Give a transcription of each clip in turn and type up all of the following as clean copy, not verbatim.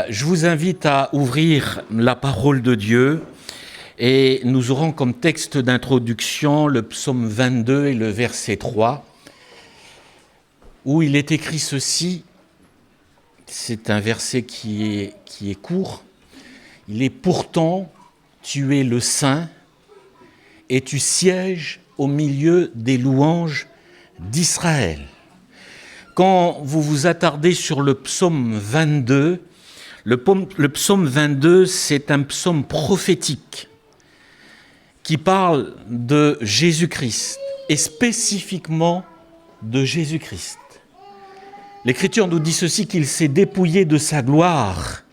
Je vous invite à ouvrir la parole de Dieu et nous aurons comme texte d'introduction le psaume 22 et le verset 3 où il est écrit ceci. C'est un verset qui est court. Il est « Pourtant, tu es le Saint et tu sièges au milieu des louanges d'Israël. » Quand vous vous attardez sur le psaume 22, le psaume 22, c'est un psaume prophétique qui parle de Jésus-Christ et spécifiquement de Jésus-Christ. L'Écriture nous dit ceci, qu'il s'est dépouillé de sa gloire.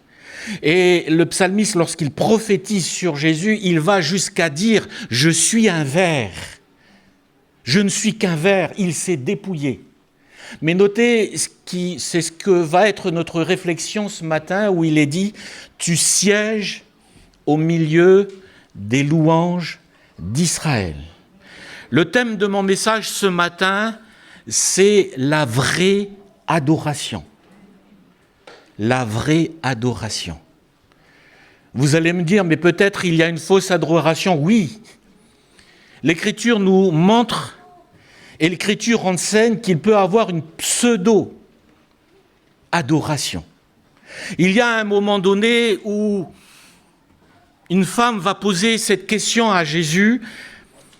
Et le psalmiste, lorsqu'il prophétise sur Jésus, il va jusqu'à dire « Je suis un ver ». Je ne suis qu'un ver, il s'est dépouillé. Mais notez, c'est ce que va être notre réflexion ce matin, où il est dit « Tu sièges au milieu des louanges d'Israël ». Le thème de mon message ce matin, c'est la vraie adoration. La vraie adoration. Vous allez me dire, mais peut-être il y a une fausse adoration. Oui, l'Écriture nous montre et l'Écriture enseigne qu'il peut avoir une pseudo-adoration. Il y a un moment donné où une femme va poser cette question à Jésus,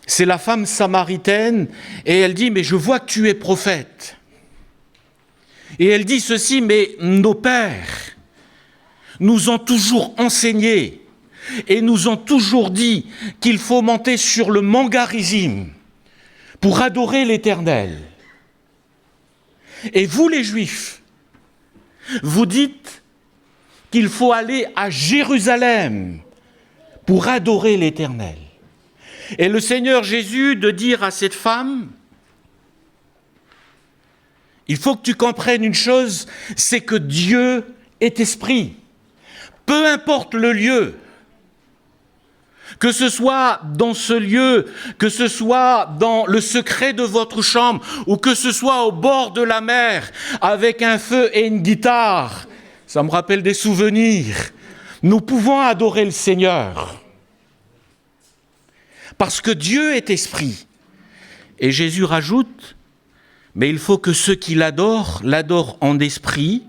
c'est la femme samaritaine, et elle dit « Mais je vois que tu es prophète ». Et elle dit ceci, mais nos pères nous ont toujours enseigné et nous ont toujours dit qu'il faut monter sur le mont Garizim pour adorer l'Éternel. Et vous les Juifs, vous dites qu'il faut aller à Jérusalem pour adorer l'Éternel. Et le Seigneur Jésus de dire à cette femme, il faut que tu comprennes une chose, c'est que Dieu est esprit. Peu importe le lieu, que ce soit dans ce lieu, que ce soit dans le secret de votre chambre, ou que ce soit au bord de la mer, avec un feu et une guitare, ça me rappelle des souvenirs, nous pouvons adorer le Seigneur. Parce que Dieu est esprit. Et Jésus rajoute, mais il faut que ceux qui l'adorent en esprit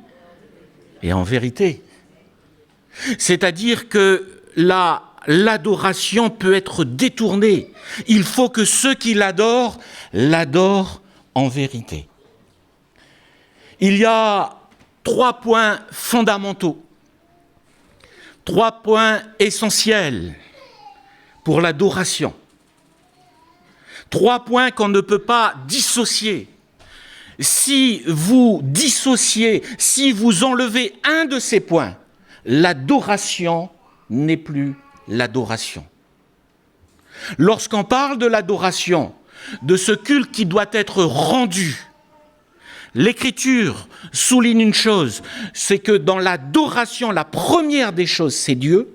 et en vérité. C'est-à-dire que l'adoration peut être détournée. Il faut que ceux qui l'adorent en vérité. Il y a 3 points fondamentaux, 3 points essentiels pour l'adoration. 3 points qu'on ne peut pas dissocier. Si vous dissociez, si vous enlevez un de ces points, l'adoration n'est plus l'adoration. Lorsqu'on parle de l'adoration, de ce culte qui doit être rendu, l'Écriture souligne une chose, c'est que dans l'adoration, la première des choses, c'est Dieu.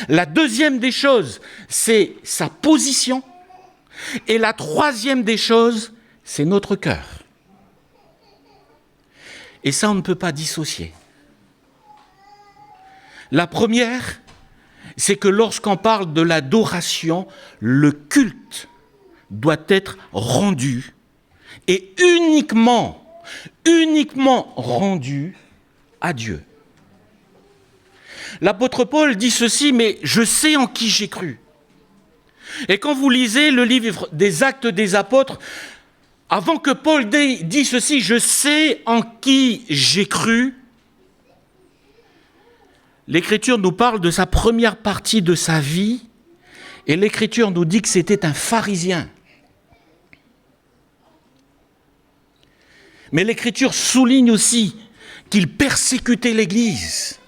La deuxième des choses, c'est sa position. Et la troisième des choses, c'est notre cœur. Et ça, on ne peut pas dissocier. La première, c'est que lorsqu'on parle de l'adoration, le culte doit être rendu et uniquement rendu à Dieu. L'apôtre Paul dit ceci, mais je sais en qui j'ai cru. Et quand vous lisez le livre des Actes des Apôtres, avant que Paul dise ceci, je sais en qui j'ai cru, l'Écriture nous parle de sa première partie de sa vie, et l'Écriture nous dit que c'était un pharisien. Mais l'Écriture souligne aussi qu'il persécutait l'Église.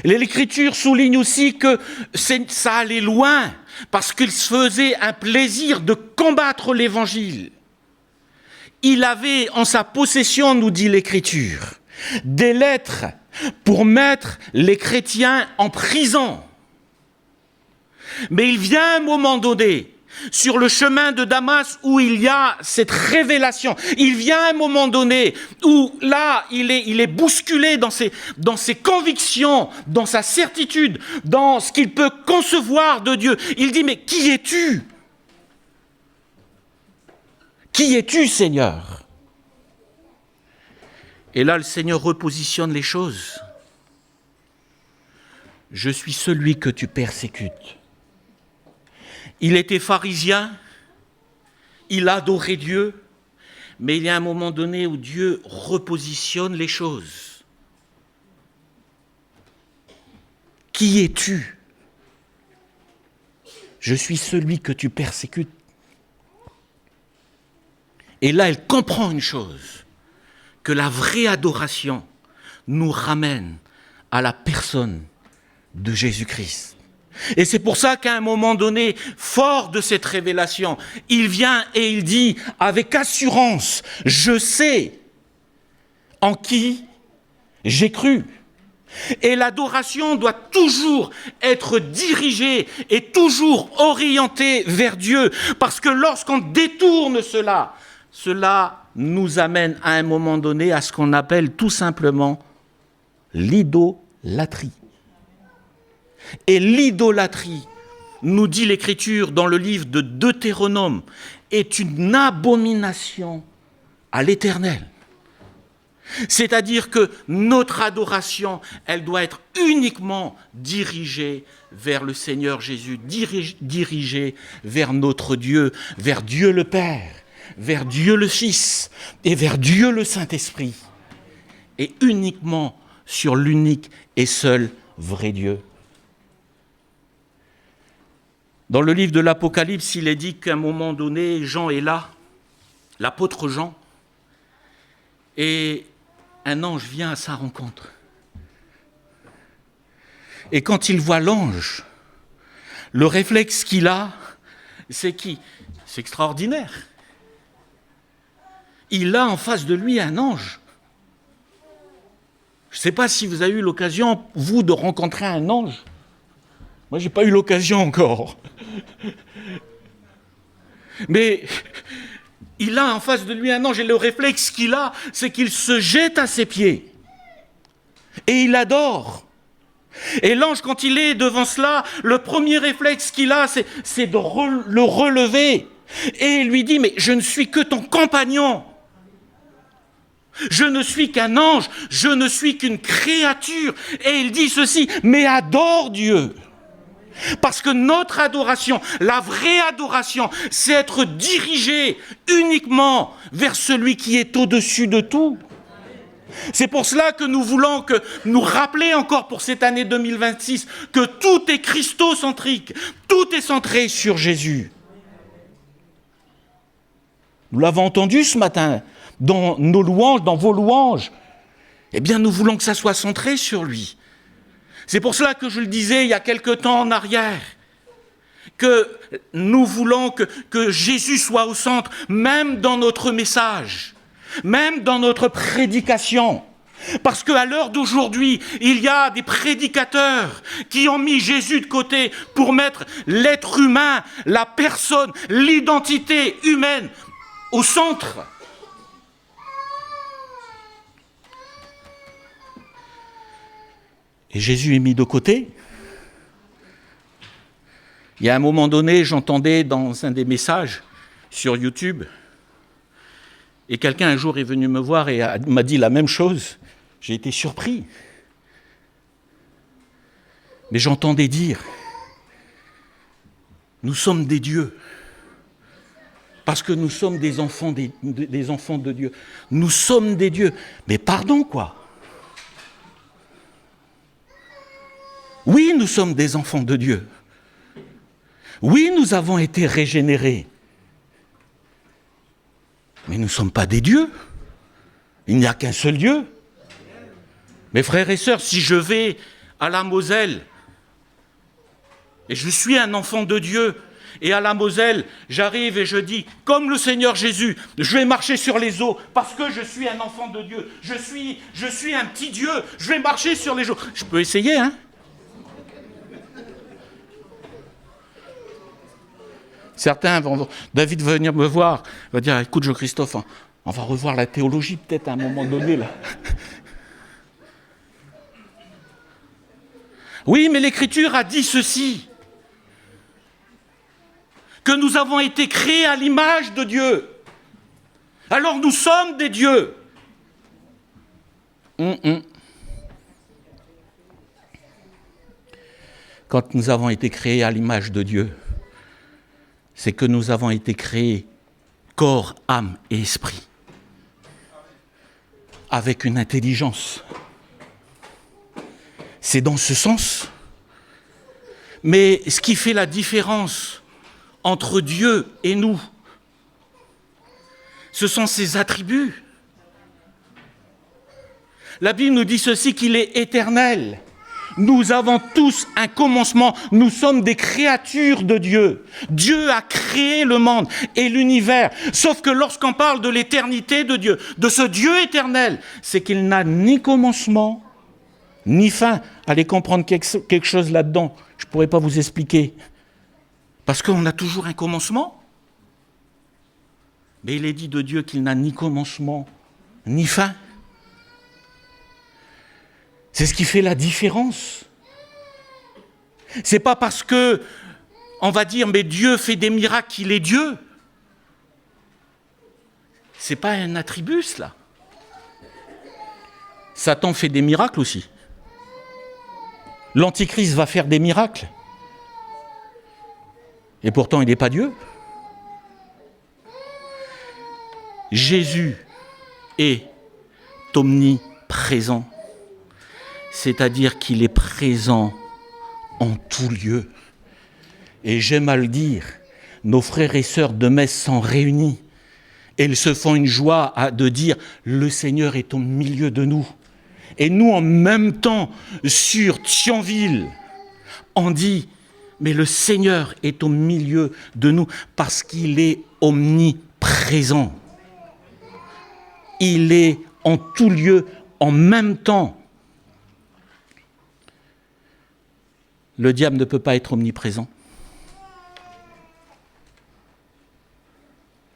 L'Écriture souligne aussi que ça allait loin, parce qu'il se faisait un plaisir de combattre l'Évangile. Il avait en sa possession, nous dit l'Écriture, des lettres pour mettre les chrétiens en prison. Mais il vient un moment donné sur le chemin de Damas où il y a cette révélation. Il vient un moment donné où là, il est bousculé dans ses convictions, dans sa certitude, dans ce qu'il peut concevoir de Dieu. Il dit, mais qui es-tu ? Qui es-tu, Seigneur ? Et là, le Seigneur repositionne les choses. Je suis celui que tu persécutes. Il était pharisien, il adorait Dieu, mais il y a un moment donné où Dieu repositionne les choses. Qui es-tu ? Je suis celui que tu persécutes. Et là, elle comprend une chose, que la vraie adoration nous ramène à la personne de Jésus-Christ. Et c'est pour ça qu'à un moment donné, fort de cette révélation, il vient et il dit avec assurance, je sais en qui j'ai cru. Et l'adoration doit toujours être dirigée et toujours orientée vers Dieu. Parce que lorsqu'on détourne cela nous amène à un moment donné à ce qu'on appelle tout simplement l'idolâtrie. Et l'idolâtrie, nous dit l'Écriture dans le livre de Deutéronome, est une abomination à l'Éternel. C'est-à-dire que notre adoration, elle doit être uniquement dirigée vers le Seigneur Jésus, dirigée vers notre Dieu, vers Dieu le Père, vers Dieu le Fils et vers Dieu le Saint-Esprit. Et uniquement sur l'unique et seul vrai Dieu. Dans le livre de l'Apocalypse, il est dit qu'à un moment donné, Jean est là, l'apôtre Jean, et un ange vient à sa rencontre. Et quand il voit l'ange, le réflexe qu'il a, c'est qui ? C'est extraordinaire. Il a en face de lui un ange. Je ne sais pas si vous avez eu l'occasion, vous, de rencontrer un ange. Moi, je n'ai pas eu l'occasion encore. Mais il a en face de lui un ange et le réflexe qu'il a, c'est qu'il se jette à ses pieds. Et il adore. Et l'ange, quand il est devant cela, le premier réflexe qu'il a, c'est de le relever. Et il lui dit, mais je ne suis que ton compagnon. Je ne suis qu'un ange, je ne suis qu'une créature. Et il dit ceci, mais adore Dieu. Parce que notre adoration, la vraie adoration, c'est être dirigé uniquement vers celui qui est au-dessus de tout. C'est pour cela que nous voulons nous rappeler encore pour cette année 2026 que tout est christocentrique, tout est centré sur Jésus. Nous l'avons entendu ce matin dans nos louanges, dans vos louanges. Eh bien, nous voulons que ça soit centré sur lui. C'est pour cela que je le disais il y a quelque temps en arrière, que nous voulons que Jésus soit au centre, même dans notre message, même dans notre prédication. Parce qu'à l'heure d'aujourd'hui, il y a des prédicateurs qui ont mis Jésus de côté pour mettre l'être humain, la personne, l'identité humaine au centre. Et Jésus est mis de côté. Il y a un moment donné, j'entendais dans un des messages sur YouTube, et quelqu'un un jour est venu me voir et m'a dit la même chose. J'ai été surpris. Mais j'entendais dire, nous sommes des dieux, parce que nous sommes des enfants de Dieu. Nous sommes des dieux. Mais pardon, quoi. Oui, nous sommes des enfants de Dieu. Oui, nous avons été régénérés. Mais nous ne sommes pas des dieux. Il n'y a qu'un seul Dieu. Mes frères et sœurs, si je vais à la Moselle, et je suis un enfant de Dieu, et à la Moselle, j'arrive et je dis, comme le Seigneur Jésus, je vais marcher sur les eaux, parce que je suis un enfant de Dieu. Je suis un petit Dieu, je vais marcher sur les eaux. Je peux essayer, hein ? Certains David va venir me voir, va dire, écoute Jean-Christophe, on va revoir la théologie peut-être à un moment donné là. Oui, mais l'Écriture a dit ceci, que nous avons été créés à l'image de Dieu. Alors nous sommes des dieux. Quand nous avons été créés à l'image de Dieu, c'est que nous avons été créés corps, âme et esprit, avec une intelligence. C'est dans ce sens. Mais ce qui fait la différence entre Dieu et nous, ce sont ses attributs. La Bible nous dit ceci, qu'il est éternel. Nous avons tous un commencement. Nous sommes des créatures de Dieu. Dieu a créé le monde et l'univers. Sauf que lorsqu'on parle de l'éternité de Dieu, de ce Dieu éternel, c'est qu'il n'a ni commencement, ni fin. Allez comprendre quelque chose là-dedans. Je ne pourrais pas vous expliquer. Parce qu'on a toujours un commencement. Mais il est dit de Dieu qu'il n'a ni commencement, ni fin. C'est ce qui fait la différence. C'est pas parce que on va dire mais Dieu fait des miracles qu'il est Dieu. C'est pas un attribut cela. Satan fait des miracles aussi. L'Antichrist va faire des miracles. Et pourtant il n'est pas Dieu. Jésus est omniprésent. C'est-à-dire qu'il est présent en tout lieu. Et j'aime à le dire, nos frères et sœurs de Metz sont réunis et ils se font une joie de dire « Le Seigneur est au milieu de nous ». Et nous, en même temps, sur Thionville, on dit « Mais le Seigneur est au milieu de nous parce qu'il est omniprésent. Il est en tout lieu en même temps. » Le diable ne peut pas être omniprésent.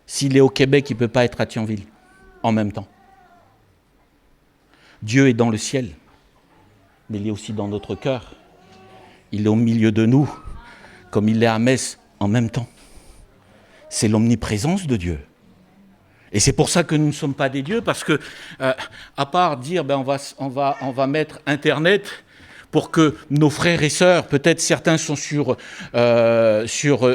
S'il est au Québec, il ne peut pas être à Thionville en même temps. Dieu est dans le ciel, mais il est aussi dans notre cœur. Il est au milieu de nous, comme il est à Metz en même temps. C'est l'omniprésence de Dieu. Et c'est pour ça que nous ne sommes pas des dieux, parce que, à part dire, on va mettre Internet pour que nos frères et sœurs, peut-être certains sont sur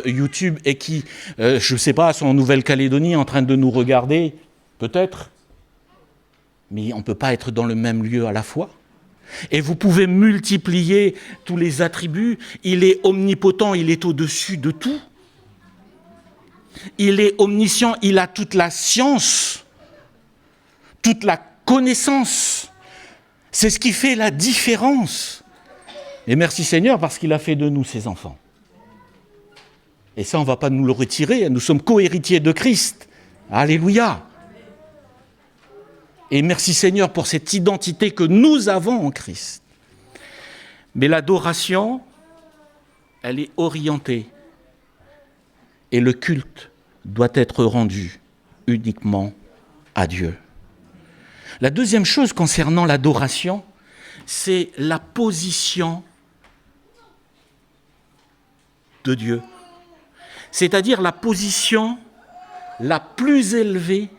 YouTube et qui, je ne sais pas, sont en Nouvelle-Calédonie en train de nous regarder, peut-être, mais on ne peut pas être dans le même lieu à la fois. Et vous pouvez multiplier tous les attributs. Il est omnipotent, il est au-dessus de tout. Il est omniscient, il a toute la science, toute la connaissance. C'est ce qui fait la différence. Et merci Seigneur parce qu'il a fait de nous ses enfants. Et ça, on ne va pas nous le retirer. Nous sommes co-héritiers de Christ. Alléluia. Et merci Seigneur pour cette identité que nous avons en Christ. Mais l'adoration, elle est orientée. Et le culte doit être rendu uniquement à Dieu. La deuxième chose concernant l'adoration, c'est la position de Dieu. C'est-à-dire la position la plus élevée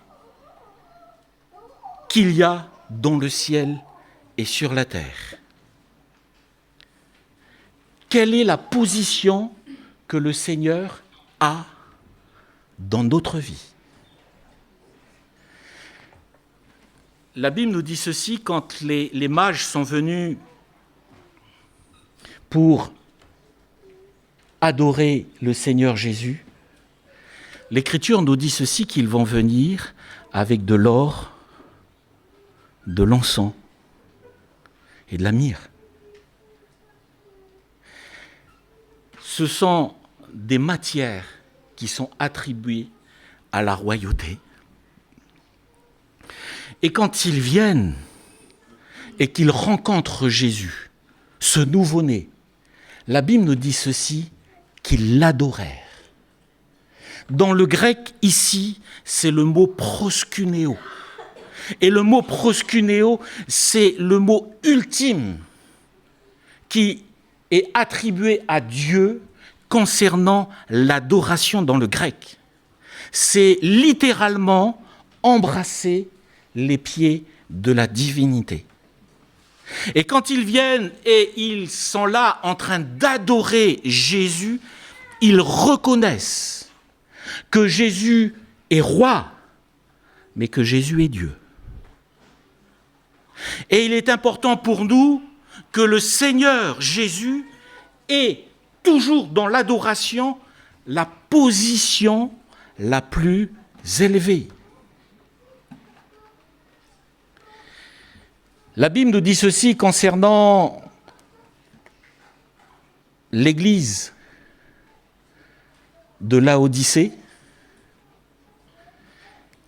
qu'il y a dans le ciel et sur la terre. Quelle est la position que le Seigneur a dans notre vie? La Bible nous dit ceci, quand les mages sont venus pour adorer le Seigneur Jésus, l'Écriture nous dit ceci, qu'ils vont venir avec de l'or, de l'encens et de la myrrhe. Ce sont des matières qui sont attribuées à la royauté. Et quand ils viennent et qu'ils rencontrent Jésus, ce nouveau-né, la Bible nous dit ceci, qu'ils l'adorèrent. Dans le grec, ici, c'est le mot proskuneo. Et le mot proskuneo, c'est le mot ultime qui est attribué à Dieu concernant l'adoration dans le grec. C'est littéralement embrasser les pieds de la divinité. Et quand ils viennent et ils sont là en train d'adorer Jésus, ils reconnaissent que Jésus est roi, mais que Jésus est Dieu. Et il est important pour nous que le Seigneur Jésus ait toujours dans l'adoration la position la plus élevée. La Bible nous dit ceci concernant l'Église de Laodicée.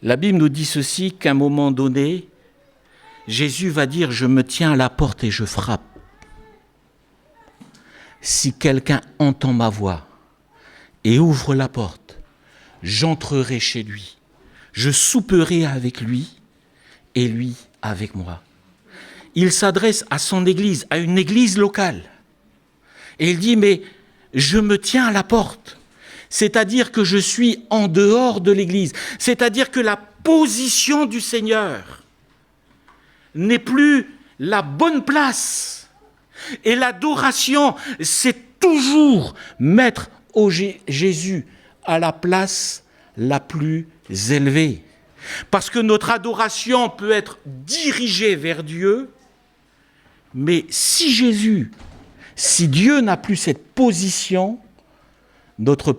La Bible nous dit ceci, qu'à un moment donné, Jésus va dire « Je me tiens à la porte et je frappe. Si quelqu'un entend ma voix et ouvre la porte, j'entrerai chez lui. Je souperai avec lui et lui avec moi. » Il s'adresse à son église, à une église locale. Et il dit, mais je me tiens à la porte. C'est-à-dire que je suis en dehors de l'église. C'est-à-dire que la position du Seigneur n'est plus la bonne place. Et l'adoration, c'est toujours mettre Jésus à la place la plus élevée. Parce que notre adoration peut être dirigée vers Dieu, mais si Dieu n'a plus cette position, notre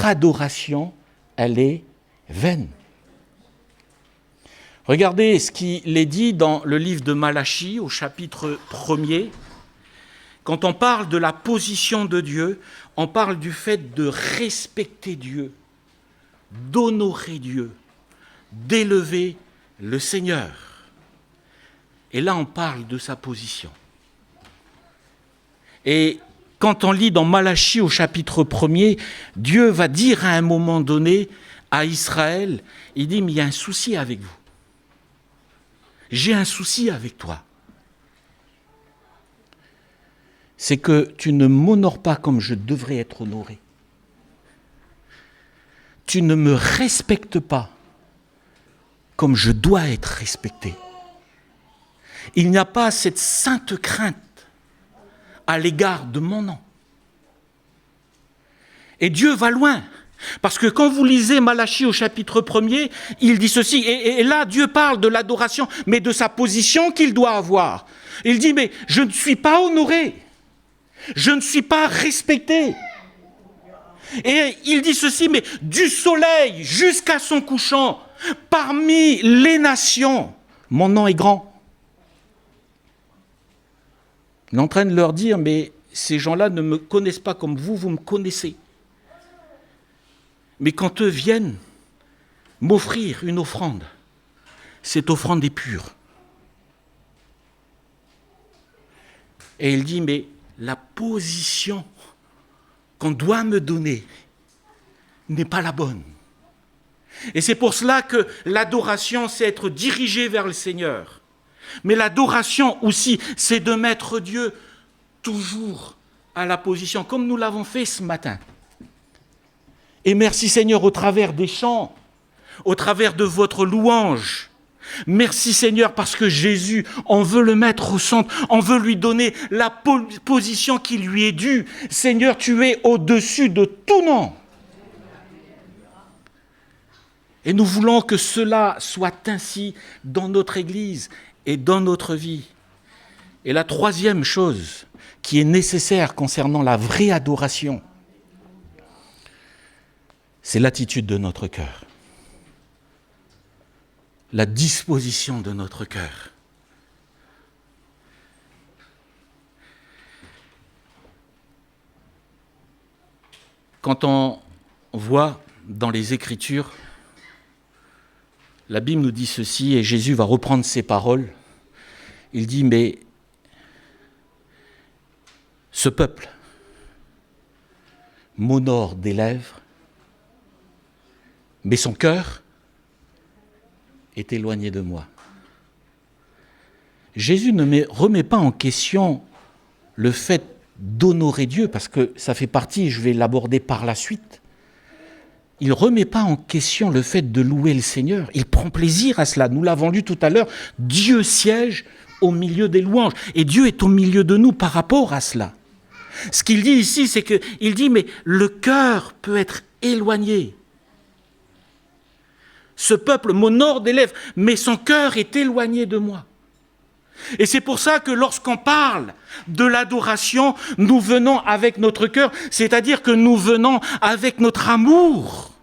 adoration, elle est vaine. Regardez ce qu'il est dit dans le livre de Malachie, au chapitre 1er. Quand on parle de la position de Dieu, on parle du fait de respecter Dieu, d'honorer Dieu, d'élever le Seigneur. Et là, on parle de sa position. Et quand on lit dans Malachie au chapitre 1er, Dieu va dire à un moment donné à Israël, il dit, mais il y a un souci avec vous. J'ai un souci avec toi. C'est que tu ne m'honores pas comme je devrais être honoré. Tu ne me respectes pas comme je dois être respecté. Il n'y a pas cette sainte crainte à l'égard de mon nom. Et Dieu va loin. Parce que quand vous lisez Malachie au chapitre 1er, il dit ceci, et là Dieu parle de l'adoration, mais de sa position qu'il doit avoir. Il dit, mais je ne suis pas honoré, je ne suis pas respecté. Et il dit ceci, mais du soleil jusqu'à son couchant, parmi les nations, mon nom est grand. Il est en train de leur dire, mais ces gens-là ne me connaissent pas comme vous me connaissez. Mais quand eux viennent m'offrir une offrande, cette offrande est pure. Et il dit, mais la position qu'on doit me donner n'est pas la bonne. Et c'est pour cela que l'adoration, c'est être dirigé vers le Seigneur. Mais l'adoration aussi, c'est de mettre Dieu toujours à la position, comme nous l'avons fait ce matin. Et merci Seigneur au travers des chants, au travers de votre louange. Merci Seigneur parce que Jésus, on veut le mettre au centre, on veut lui donner la position qui lui est due. Seigneur, tu es au-dessus de tout nom. Et nous voulons que cela soit ainsi dans notre Église et dans notre vie. Et la troisième chose qui est nécessaire concernant la vraie adoration, c'est l'attitude de notre cœur, la disposition de notre cœur. Quand on voit dans les Écritures, la Bible nous dit ceci, et Jésus va reprendre ces paroles. Il dit, mais ce peuple m'honore des lèvres, mais son cœur est éloigné de moi. Jésus ne remet pas en question le fait d'honorer Dieu, parce que ça fait partie, je vais l'aborder par la suite. Il ne remet pas en question le fait de louer le Seigneur. Il prend plaisir à cela. Nous l'avons lu tout à l'heure. Dieu siège au milieu des louanges. Et Dieu est au milieu de nous par rapport à cela. Ce qu'il dit ici, c'est qu'il dit, mais le cœur peut être éloigné. Ce peuple m'honore des lèvres, mais son cœur est éloigné de moi. Et c'est pour ça que lorsqu'on parle de l'adoration, nous venons avec notre cœur, c'est-à-dire que nous venons avec notre amour.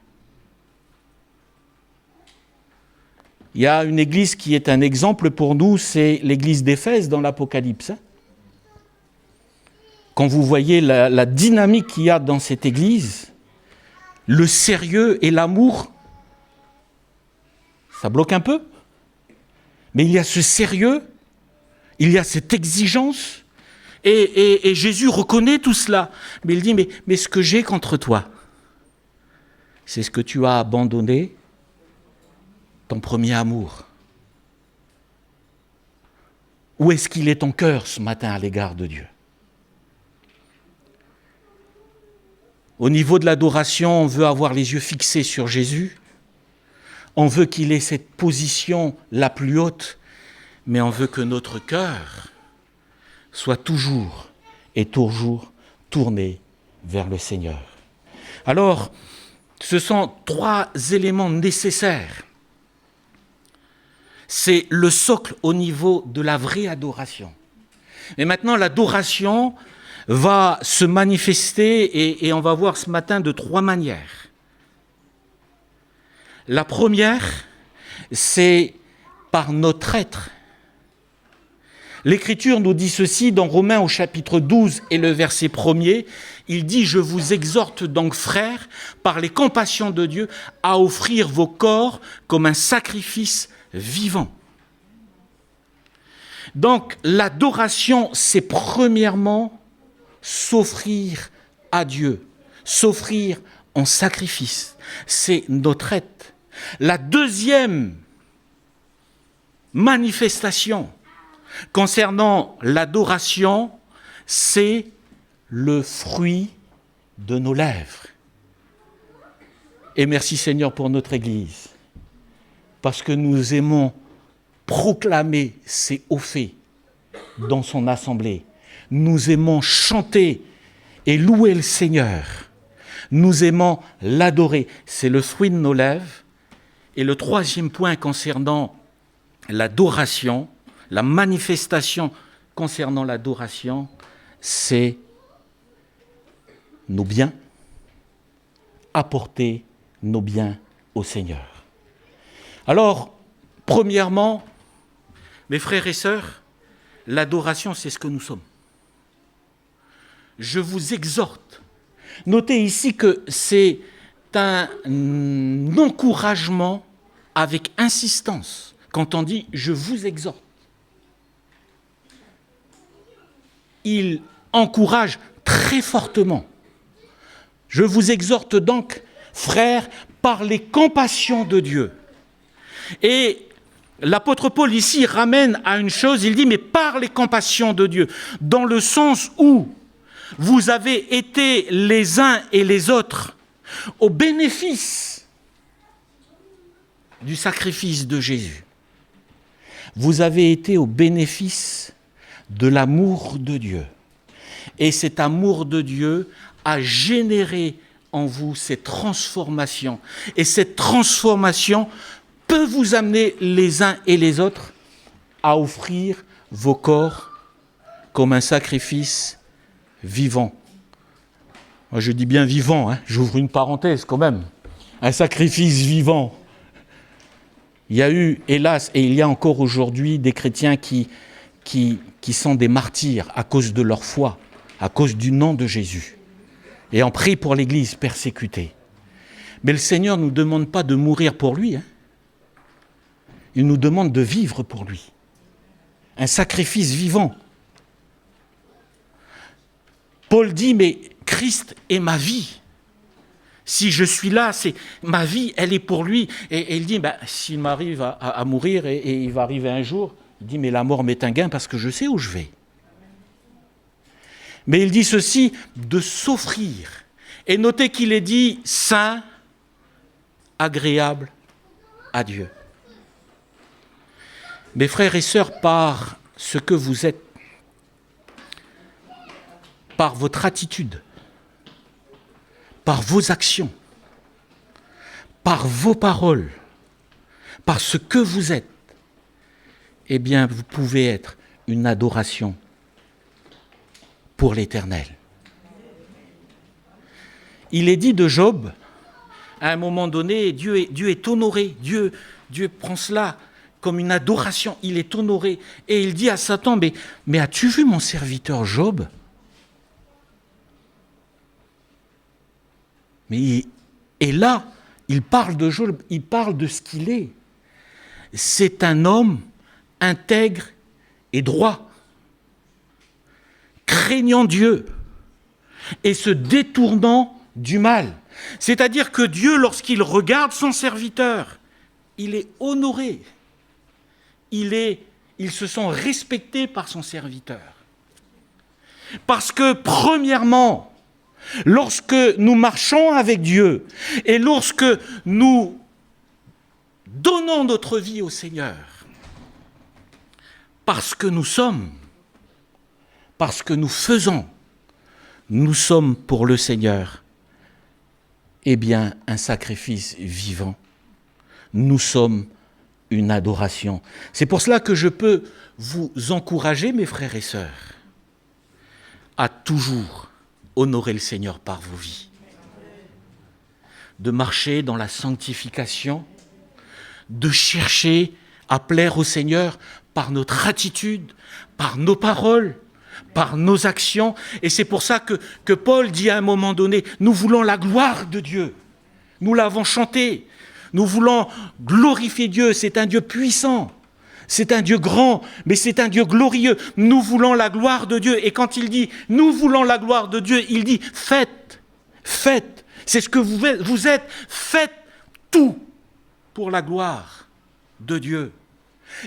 Il y a une église qui est un exemple pour nous, c'est l'église d'Éphèse dans l'Apocalypse. Quand vous voyez la dynamique qu'il y a dans cette église, le sérieux et l'amour, ça bloque un peu. Mais il y a ce sérieux, il y a cette exigence, et Jésus reconnaît tout cela. Mais il dit, mais ce que j'ai contre toi, c'est ce que tu as abandonné, ton premier amour. Où est-ce qu'il est ton cœur ce matin à l'égard de Dieu? Au niveau de l'adoration, on veut avoir les yeux fixés sur Jésus. On veut qu'il ait cette position la plus haute, mais on veut que notre cœur soit toujours et toujours tourné vers le Seigneur. Alors, ce sont 3 éléments nécessaires. C'est le socle au niveau de la vraie adoration. Et maintenant, l'adoration va se manifester, et on va voir ce matin de 3 manières. La première, c'est par notre être. L'Écriture nous dit ceci dans Romains au chapitre 12 et le verset 1er. Il dit « Je vous exhorte donc, frères, par les compassions de Dieu, à offrir vos corps comme un sacrifice vivant. » Donc l'adoration, c'est premièrement s'offrir à Dieu, s'offrir en sacrifice. C'est notre être. La deuxième manifestation concernant l'adoration, c'est le fruit de nos lèvres. Et merci Seigneur pour notre Église, parce que nous aimons proclamer ses hauts faits dans son assemblée. Nous aimons chanter et louer le Seigneur. Nous aimons l'adorer. C'est le fruit de nos lèvres. Et le troisième point concernant l'adoration, la manifestation concernant l'adoration, c'est nos biens, apporter nos biens au Seigneur. Alors, premièrement, mes frères et sœurs, l'adoration, c'est ce que nous sommes. Je vous exhorte. Notez ici que c'est un encouragement avec insistance. Quand on dit « je vous exhorte », il encourage très fortement. Je vous exhorte donc, frères, par les compassions de Dieu. Et l'apôtre Paul ici ramène à une chose, il dit « mais par les compassions de Dieu », dans le sens où vous avez été les uns et les autres au bénéfice du sacrifice de Jésus. Vous avez été au bénéfice de l'amour de Dieu. Et cet amour de Dieu a généré en vous cette transformation. Et cette transformation peut vous amener les uns et les autres à offrir vos corps comme un sacrifice vivant. Moi, je dis bien vivant, hein, j'ouvre une parenthèse quand même. Un sacrifice vivant. Il y a eu, hélas, et il y a encore aujourd'hui des chrétiens qui sont des martyrs à cause de leur foi, à cause du nom de Jésus. Et on prie pour l'Église persécutée. Mais le Seigneur ne nous demande pas de mourir pour lui. Hein. Il nous demande de vivre pour lui. Un sacrifice vivant. Paul dit, mais Christ est ma vie. Si je suis là, c'est ma vie, elle est pour lui. Et il dit, s'il m'arrive à mourir, et il va arriver un jour, il dit, mais la mort m'est un gain parce que je sais où je vais. Mais il dit ceci, de s'offrir. Et notez qu'il est dit saint, agréable à Dieu. Mes frères et sœurs, par ce que vous êtes, par votre attitude, par vos actions, par vos paroles, par ce que vous êtes, eh bien, vous pouvez être une adoration pour l'Éternel. Il est dit de Job, à un moment donné, Dieu est honoré, Dieu prend cela comme une adoration, il est honoré, et il dit à Satan, mais as-tu vu mon serviteur Job ? Et là, il parle de Job, il parle de ce qu'il est. C'est un homme intègre et droit, craignant Dieu et se détournant du mal. C'est-à-dire que Dieu, lorsqu'il regarde son serviteur, il est honoré. Il se sent respecté par son serviteur. Parce que, premièrement, lorsque nous marchons avec Dieu et lorsque nous donnons notre vie au Seigneur, parce que nous sommes, parce que nous faisons, nous sommes pour le Seigneur, eh bien, un sacrifice vivant. Nous sommes une adoration. C'est pour cela que je peux vous encourager, mes frères et sœurs, à toujours honorer le Seigneur par vos vies, de marcher dans la sanctification, de chercher à plaire au Seigneur par notre attitude, par nos paroles, par nos actions. Et c'est pour ça que Paul dit à un moment donné, nous voulons la gloire de Dieu. Nous l'avons chanté. Nous voulons glorifier Dieu. C'est un Dieu puissant. C'est un Dieu grand, mais c'est un Dieu glorieux. Nous voulons la gloire de Dieu. Et quand il dit « nous voulons la gloire de Dieu », il dit « faites, faites ». C'est ce que vous êtes. Faites tout pour la gloire de Dieu.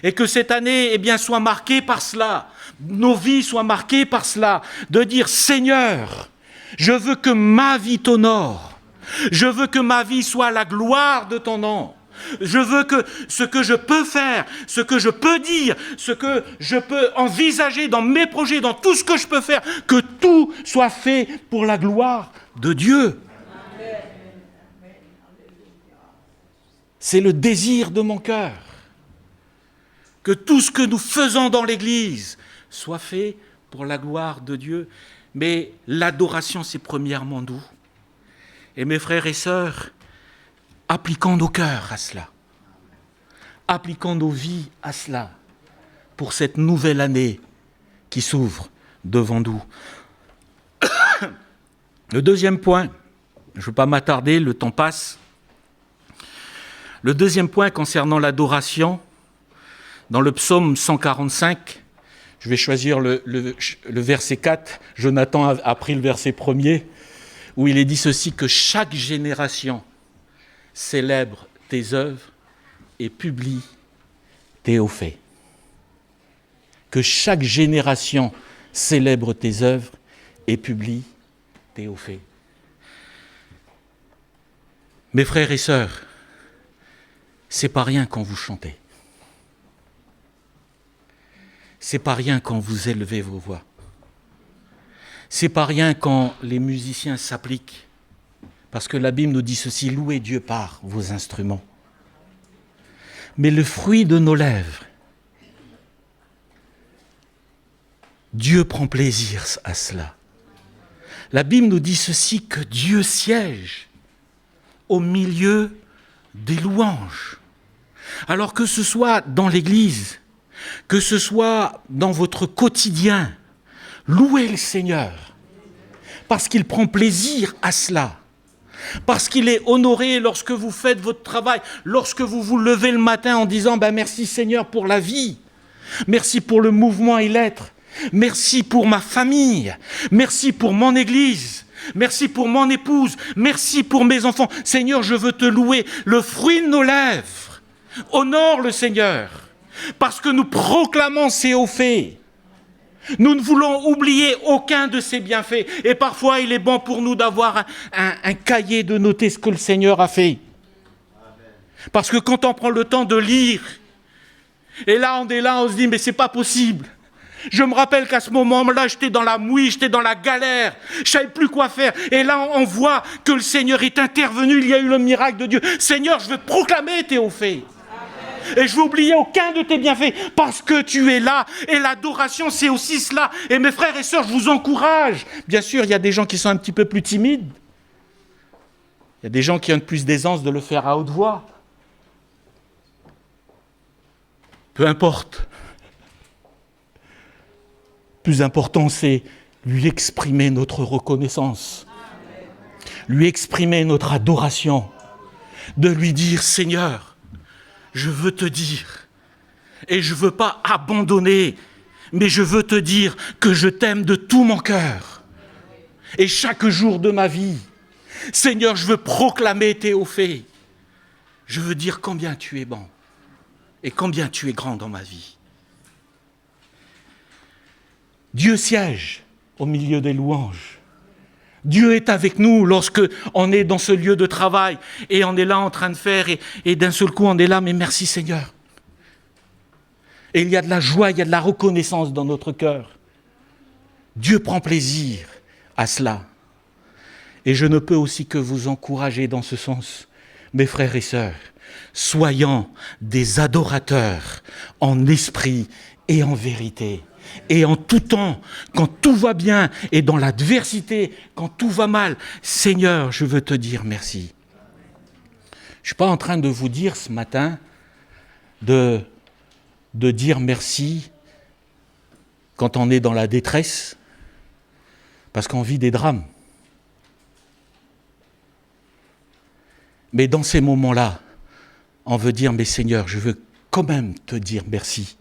Et que cette année, eh bien, soit marquée par cela. Nos vies soient marquées par cela. De dire « Seigneur, je veux que ma vie t'honore. Je veux que ma vie soit la gloire de ton nom. Je veux que ce que je peux faire, ce que je peux dire, ce que je peux envisager dans mes projets, dans tout ce que je peux faire, que tout soit fait pour la gloire de Dieu. C'est le désir de mon cœur. Que tout ce que nous faisons dans l'Église soit fait pour la gloire de Dieu. Mais l'adoration, c'est premièrement nous. Et mes frères et sœurs, appliquons nos cœurs à cela. Appliquons nos vies à cela pour cette nouvelle année qui s'ouvre devant nous. Le deuxième point, je ne veux pas m'attarder, le temps passe. Le deuxième point concernant l'adoration, dans le psaume 145, je vais choisir le verset 4, Jonathan a pris le verset 1er, où il est dit ceci, que chaque génération célèbre tes œuvres et publie tes hauts faits. Que chaque génération célèbre tes œuvres et publie tes hauts faits. Mes frères et sœurs, c'est pas rien quand vous chantez. C'est pas rien quand vous élevez vos voix. C'est pas rien quand les musiciens s'appliquent. Parce que la Bible nous dit ceci, louez Dieu par vos instruments. Mais le fruit de nos lèvres, Dieu prend plaisir à cela. La Bible nous dit ceci, que Dieu siège au milieu des louanges. Alors que ce soit dans l'Église, que ce soit dans votre quotidien, louez le Seigneur, parce qu'il prend plaisir à cela. Parce qu'il est honoré lorsque vous faites votre travail, lorsque vous vous levez le matin en disant « Merci Seigneur pour la vie, merci pour le mouvement et l'être, merci pour ma famille, merci pour mon Église, Merci pour mon épouse. Merci pour mes enfants. Seigneur, je veux te louer. Le fruit de nos lèvres honore le Seigneur. Parce que nous proclamons ses hauts faits. Nous ne voulons oublier aucun de ses bienfaits. Et parfois, il est bon pour nous d'avoir un cahier de noter ce que le Seigneur a fait. Parce que quand on prend le temps de lire, et là, on se dit, mais c'est pas possible. Je me rappelle qu'à ce moment-là, j'étais dans la mouille, j'étais dans la galère, je ne savais plus quoi faire. Et là, on voit que le Seigneur est intervenu, il y a eu le miracle de Dieu. Seigneur, je veux proclamer tes hauts faits. Et je veux oublier aucun de tes bienfaits, parce que tu es là. Et l'adoration, c'est aussi cela. Et mes frères et sœurs, je vous encourage. Bien sûr, il y a des gens qui sont un petit peu plus timides. Il y a des gens qui ont plus d'aisance de le faire à haute voix. Peu importe. Plus important, c'est lui exprimer notre reconnaissance, lui exprimer notre adoration, de lui dire, Seigneur, je veux te dire, et je ne veux pas abandonner, mais je veux te dire que je t'aime de tout mon cœur, et chaque jour de ma vie, Seigneur, je veux proclamer tes hauts faits, je veux dire combien tu es bon, et combien tu es grand dans ma vie. Dieu siège au milieu des louanges. Dieu est avec nous lorsque on est dans ce lieu de travail et on est là en train de faire et d'un seul coup on est là, mais merci Seigneur. Et il y a de la joie, il y a de la reconnaissance dans notre cœur. Dieu prend plaisir à cela. Et je ne peux aussi que vous encourager dans ce sens, mes frères et sœurs, soyons des adorateurs en esprit et en vérité. Et en tout temps, quand tout va bien, et dans l'adversité, quand tout va mal, Seigneur, je veux te dire merci. Je ne suis pas en train de vous dire ce matin de dire merci quand on est dans la détresse, parce qu'on vit des drames. Mais dans ces moments-là, on veut dire, mais Seigneur, je veux quand même te dire merci.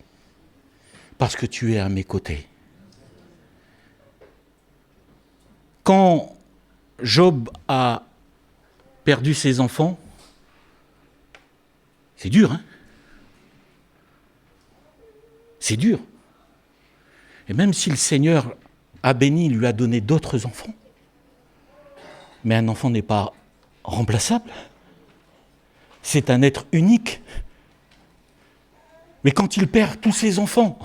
Parce que tu es à mes côtés. Quand Job a perdu ses enfants, c'est dur, hein? C'est dur. Et même si le Seigneur a béni, lui a donné d'autres enfants, mais un enfant n'est pas remplaçable. C'est un être unique. Mais quand il perd tous ses enfants,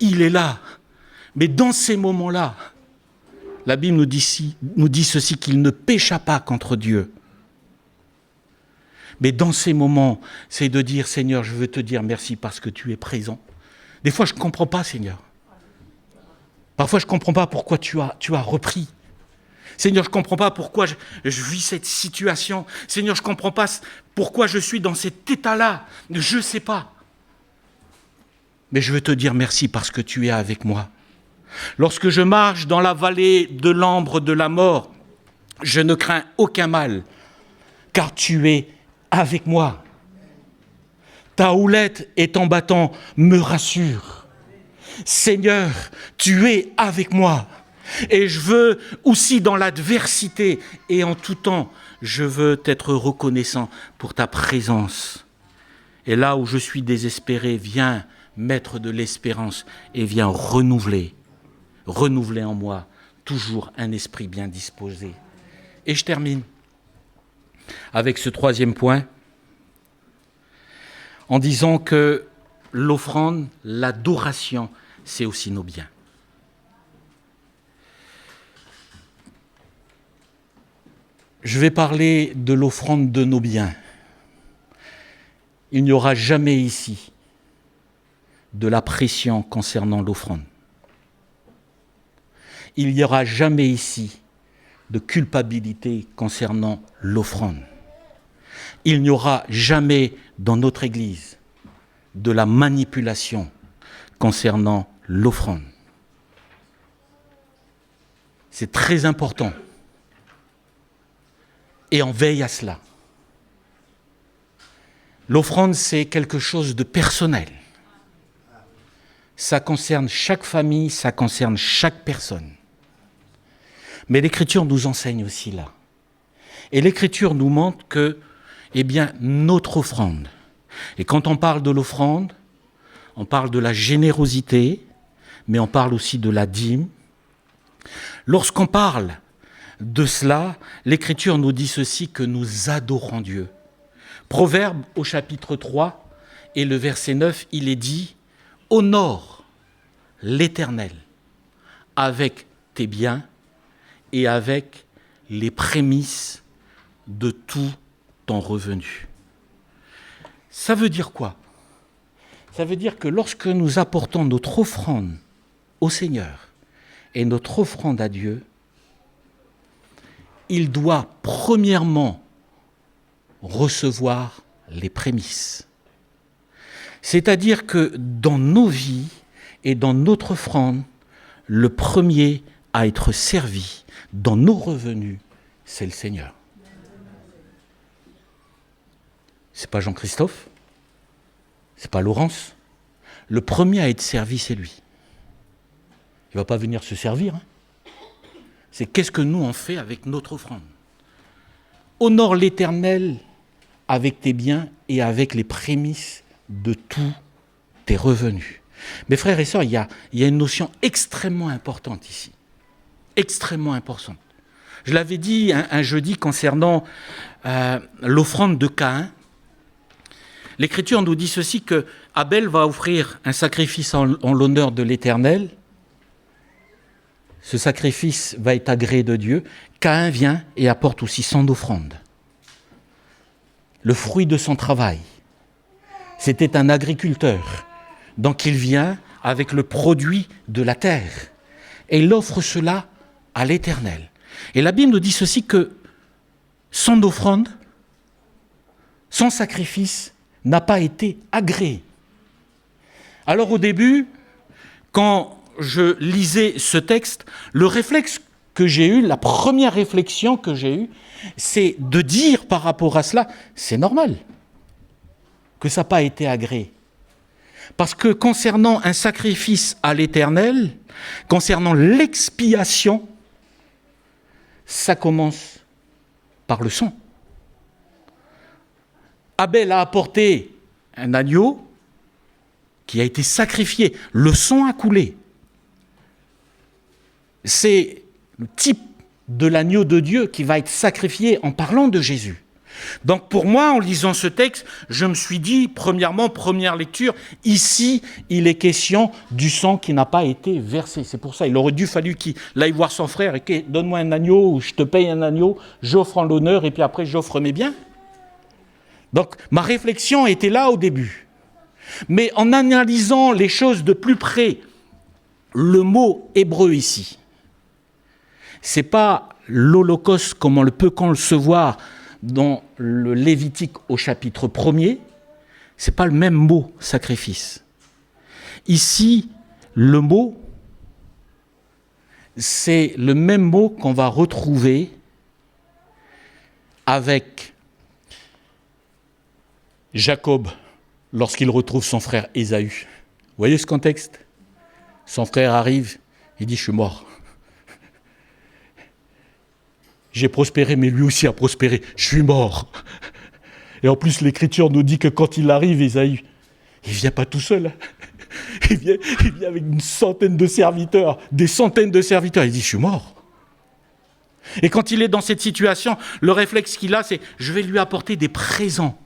il est là. Mais dans ces moments-là, la Bible nous dit ceci, qu'il ne pécha pas contre Dieu. Mais dans ces moments, c'est de dire, Seigneur, je veux te dire merci parce que tu es présent. Des fois, je ne comprends pas, Seigneur. Parfois, je ne comprends pas pourquoi tu as repris. Seigneur, je ne comprends pas pourquoi je vis cette situation. Seigneur, je ne comprends pas pourquoi je suis dans cet état-là. Je ne sais pas. Mais je veux te dire merci parce que tu es avec moi. Lorsque je marche dans la vallée de l'ombre de la mort, je ne crains aucun mal, car tu es avec moi. Ta houlette et ton bâton me rassurent. Seigneur, tu es avec moi. Et je veux aussi dans l'adversité et en tout temps, je veux t'être reconnaissant pour ta présence. Et là où je suis désespéré, viens mettre de l'espérance et viens renouveler en moi toujours un esprit bien disposé. Et je termine avec ce troisième point en disant que l'offrande, l'adoration, c'est aussi nos biens. Je vais parler de l'offrande de nos biens. Il n'y aura jamais ici de la pression concernant l'offrande. Il n'y aura jamais ici de culpabilité concernant l'offrande. Il n'y aura jamais dans notre Église de la manipulation concernant l'offrande. C'est très important. Et on veille à cela. L'offrande, c'est quelque chose de personnel. Ça concerne chaque famille, ça concerne chaque personne. Mais l'Écriture nous enseigne aussi là. Et l'Écriture nous montre que, eh bien, notre offrande, et quand on parle de l'offrande, on parle de la générosité, mais on parle aussi de la dîme. Lorsqu'on parle de cela, l'Écriture nous dit ceci, que nous adorons Dieu. Proverbe au chapitre 3 et le verset 9, il est dit « Honore l'Éternel avec tes biens et avec les prémices de tout ton revenu. » Ça veut dire quoi? Ça veut dire que lorsque nous apportons notre offrande au Seigneur et notre offrande à Dieu, il doit premièrement recevoir les prémices. C'est-à-dire que dans nos vies et dans notre offrande, le premier à être servi dans nos revenus, c'est le Seigneur. C'est pas Jean-Christophe, c'est pas Laurence. Le premier à être servi, c'est lui. Il ne va pas venir se servir. C'est qu'est-ce que nous on fait avec notre offrande. Honore l'Éternel avec tes biens et avec les prémices de tous tes revenus. Mes frères et sœurs, il y a une notion extrêmement importante ici. Extrêmement importante. Je l'avais dit un jeudi concernant l'offrande de Caïn. L'Écriture nous dit ceci, que Abel va offrir un sacrifice en l'honneur de l'Éternel. Ce sacrifice va être agréé de Dieu. Caïn vient et apporte aussi son offrande. Le fruit de son travail. C'était un agriculteur. Donc il vient avec le produit de la terre. Et il offre cela à l'Éternel. Et la Bible nous dit ceci, que son offrande, son sacrifice n'a pas été agréé. Alors au début, quand je lisais ce texte, le réflexe que j'ai eu, la première réflexion que j'ai eue, c'est de dire par rapport à cela, c'est normal que ça n'a pas été agréé. Parce que concernant un sacrifice à l'Éternel, concernant l'expiation, ça commence par le sang. Abel a apporté un agneau qui a été sacrifié. Le sang a coulé. C'est le type de l'agneau de Dieu qui va être sacrifié en parlant de Jésus. Donc pour moi, en lisant ce texte, je me suis dit, premièrement, première lecture, ici, il est question du sang qui n'a pas été versé. C'est pour ça, il aurait fallu qu'il aille voir son frère et que donne-moi un agneau, ou je te paye un agneau, j'offre en l'honneur et puis après j'offre mes biens. Donc ma réflexion était là au début. Mais en analysant les choses de plus près, le mot hébreu ici, c'est pas l'Holocauste comme on le peut concevoir dans le Lévitique au chapitre 1er, c'est pas le même mot sacrifice. Ici, le mot, c'est le même mot qu'on va retrouver avec Jacob lorsqu'il retrouve son frère Ésaü. Vous voyez ce contexte? Son frère arrive, il dit « je suis mort ». J'ai prospéré, mais lui aussi a prospéré. Je suis mort. Et en plus, l'Écriture nous dit que quand il arrive, Ésaü, il ne vient pas tout seul. Il vient avec une centaine de serviteurs, des centaines de serviteurs. Il dit, je suis mort. Et quand il est dans cette situation, le réflexe qu'il a, c'est, je vais lui apporter des présents,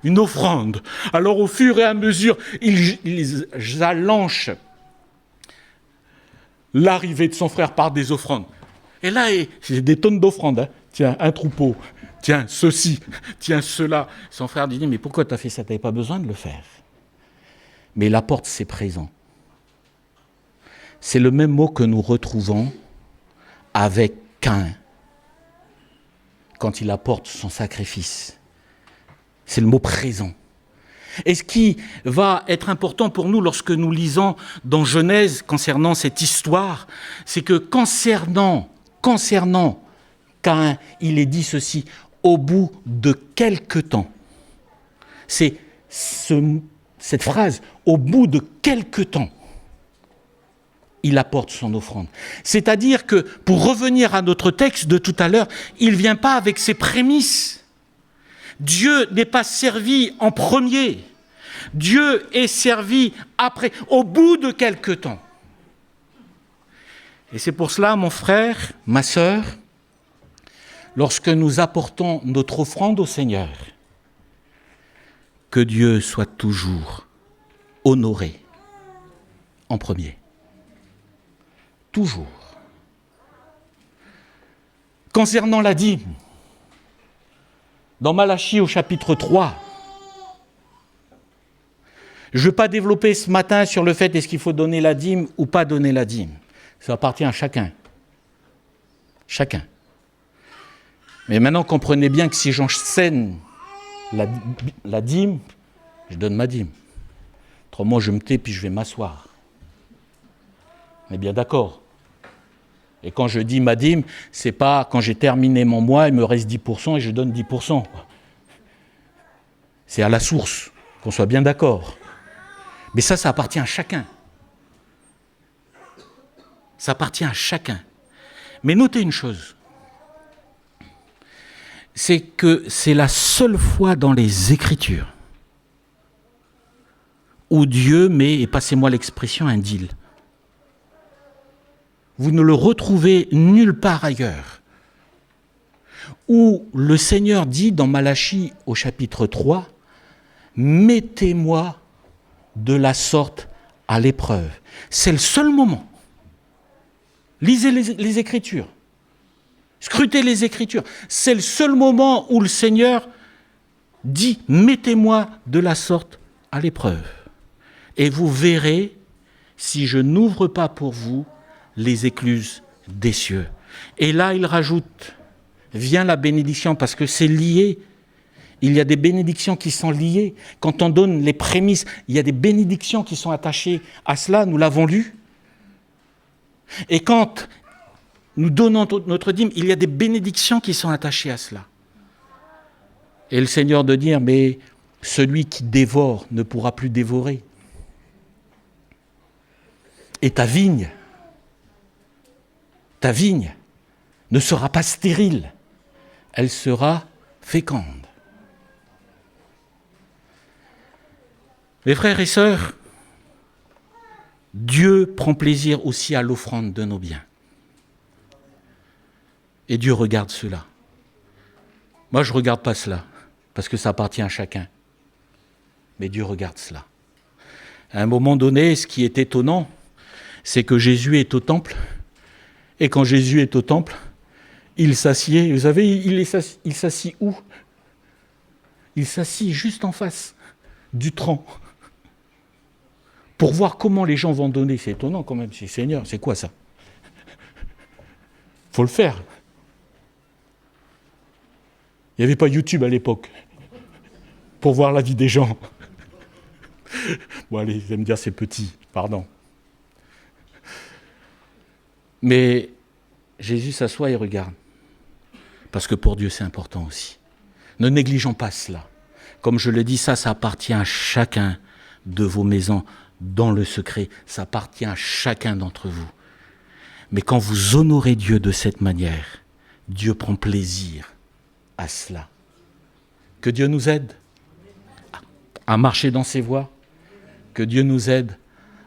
une offrande. Alors au fur et à mesure, ils allongent l'arrivée de son frère par des offrandes. Et là, c'est des tonnes d'offrandes. Hein. Tiens, un troupeau. Tiens, ceci. Tiens, cela. Son frère dit, mais pourquoi tu as fait ça? Tu n'avais pas besoin de le faire. Mais il apporte ses présents. C'est le même mot que nous retrouvons avec Caïn, quand il apporte son sacrifice. C'est le mot présent. Et ce qui va être important pour nous lorsque nous lisons dans Genèse concernant cette histoire, c'est que concernant Caïn, il est dit ceci, au bout de quelque temps. C'est cette phrase, au bout de quelque temps, il apporte son offrande. C'est-à-dire que, pour revenir à notre texte de tout à l'heure, il ne vient pas avec ses prémices. Dieu n'est pas servi en premier. Dieu est servi après, au bout de quelque temps. Et c'est pour cela, mon frère, ma sœur, lorsque nous apportons notre offrande au Seigneur, que Dieu soit toujours honoré en premier. Toujours. Concernant la dîme, dans Malachie au chapitre 3, je ne veux pas développer ce matin sur le fait est-ce qu'il faut donner la dîme ou pas donner la dîme. Ça appartient à chacun. Chacun. Mais maintenant, comprenez bien que si j'enseigne la dîme, je donne ma dîme. Autrement, je me tais puis je vais m'asseoir. On est bien d'accord. Et quand je dis ma dîme, c'est pas quand j'ai terminé mon mois, il me reste 10% et je donne 10%. C'est à la source, qu'on soit bien d'accord. Mais ça appartient à chacun. Ça appartient à chacun. Mais notez une chose. C'est que c'est la seule fois dans les Écritures où Dieu met, et passez-moi l'expression, un deal. Vous ne le retrouvez nulle part ailleurs. Où le Seigneur dit dans Malachie au chapitre 3, « Mettez-moi de la sorte à l'épreuve. » C'est le seul moment. Lisez les Écritures. Scrutez les Écritures. C'est le seul moment où le Seigneur dit « Mettez-moi de la sorte à l'épreuve. » Et vous verrez, si je n'ouvre pas pour vous les écluses des cieux. Et là, il rajoute, vient la bénédiction, parce que c'est lié. Il y a des bénédictions qui sont liées. Quand on donne les prémices, il y a des bénédictions qui sont attachées à cela, nous l'avons lu. Et quand nous donnons notre dîme, il y a des bénédictions qui sont attachées à cela. Et le Seigneur de dire, mais celui qui dévore ne pourra plus dévorer. Et ta vigne ne sera pas stérile, elle sera féconde. Mes frères et sœurs, Dieu prend plaisir aussi à l'offrande de nos biens. Et Dieu regarde cela. Moi, je ne regarde pas cela, parce que ça appartient à chacun. Mais Dieu regarde cela. À un moment donné, ce qui est étonnant, c'est que Jésus est au temple. Et quand Jésus est au temple, il s'assied. Vous savez, il s'assied où? Il s'assied juste en face du tronc. Pour voir comment les gens vont donner. C'est étonnant quand même. C'est Seigneur, c'est quoi ça? Faut le faire. Il n'y avait pas YouTube à l'époque pour voir la vie des gens. Bon allez, vous allez me dire c'est petit, pardon. Mais Jésus s'assoit et regarde. Parce que pour Dieu, c'est important aussi. Ne négligeons pas cela. Comme je le dis, ça appartient à chacun de vos maisons dans le secret. Ça appartient à chacun d'entre vous. Mais quand vous honorez Dieu de cette manière, Dieu prend plaisir à cela. Que Dieu nous aide à marcher dans ses voies. Que Dieu nous aide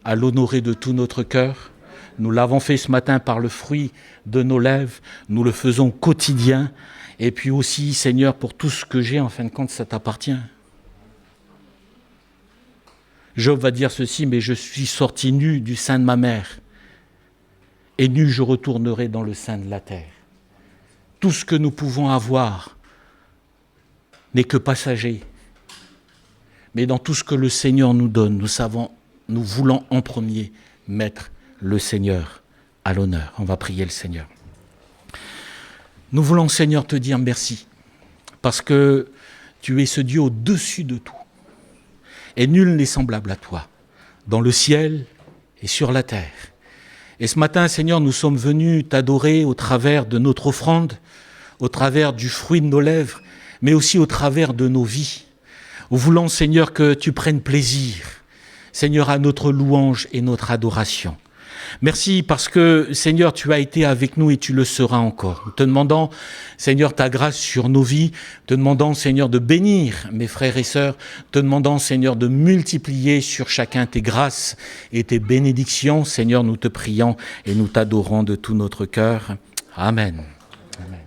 à l'honorer de tout notre cœur. Nous l'avons fait ce matin par le fruit de nos lèvres. Nous le faisons quotidien. Et puis aussi, Seigneur, pour tout ce que j'ai, en fin de compte, ça t'appartient. Job va dire ceci, mais je suis sorti nu du sein de ma mère. Et nu, je retournerai dans le sein de la terre. Tout ce que nous pouvons avoir n'est que passager. Mais dans tout ce que le Seigneur nous donne, nous voulons en premier mettre le Seigneur à l'honneur. On va prier le Seigneur. Nous voulons, Seigneur, te dire merci, parce que tu es ce Dieu au-dessus de tout. Et nul n'est semblable à toi, dans le ciel et sur la terre. Et ce matin, Seigneur, nous sommes venus t'adorer au travers de notre offrande, au travers du fruit de nos lèvres, mais aussi au travers de nos vies. Nous voulons, Seigneur, que tu prennes plaisir, Seigneur, à notre louange et notre adoration. Merci parce que, Seigneur, tu as été avec nous et tu le seras encore. Nous te demandons, Seigneur, ta grâce sur nos vies. Te demandons, Seigneur, de bénir mes frères et sœurs. Te demandons, Seigneur, de multiplier sur chacun tes grâces et tes bénédictions. Seigneur, nous te prions et nous t'adorons de tout notre cœur. Amen. Amen.